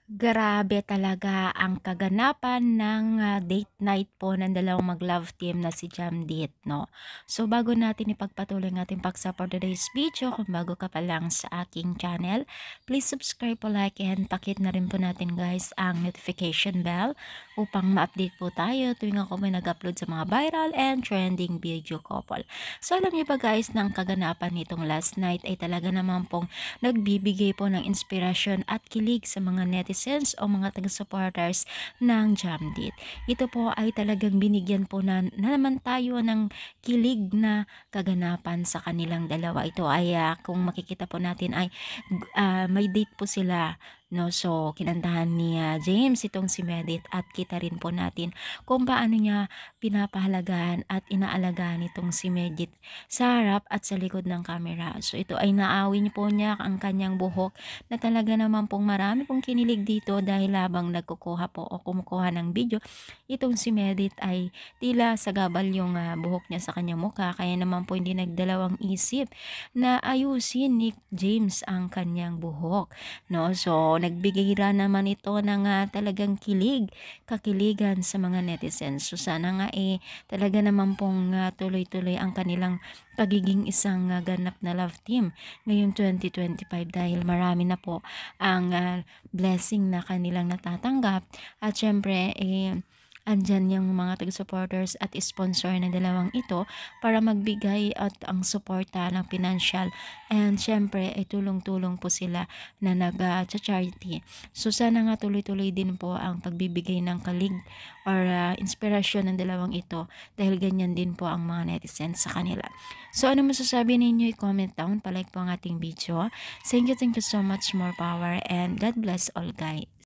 Grabe talaga ang kaganapan ng, date night po ng dalawang mag-love team na si Jamdit 'no. So bago natin ipagpatuloy ang ating paksa for today's video, kung bago ka pa lang sa aking channel, please subscribe po, like, and pakit na rin po natin guys ang notification bell upang ma-update po tayo tuwing ako may nag-upload sa mga viral and trending video couple. So alam niyo ba guys na ang kaganapan nitong last night ay talaga naman pong nagbibigay po ng inspirasyon at kilig sa mga netizens o mga taga-supporters ng Jamdit. Ito po ay talagang binigyan po na naman tayo ng kilig na kaganapan sa kanilang dalawa. Ito ay kung makikita po natin ay may date po sila. No, so kinantahan ni James itong si Medit at kita rin po natin kung paano niya pinapahalagahan at inaalagaan itong si Medit sa harap at sa likod ng camera. So ito ay naawin po niya ang kanyang buhok na talaga naman pong marami pong kinilig dito dahil habang nagkukuha po o kumukuha ng video, itong si Medit ay tila sagabal yung buhok niya sa kanyang mukha, kaya naman po hindi nagdalawang isip na ayusin ni James ang kanyang buhok. No? So nagbigay ra naman ito ng talagang kakiligan sa mga netizens. So sana nga talaga naman pong tuloy-tuloy ang kanilang pagiging isang ganap na love team ngayong 2025 dahil marami na po ang blessing na kanilang natatanggap at syempre andyan yung mga taga-supporters at sponsor ng dalawang ito para magbigay at ang suporta ng financial and syempre ay tulong-tulong po sila na nag-charity. So sana nga tuloy-tuloy din po ang pagbibigay ng kalig or inspirasyon ng dalawang ito dahil ganyan din po ang mga netizens sa kanila. So ano masasabi ninyo, i-comment down, palike po ang ating video. Thank you so much, more power, and God bless all guys.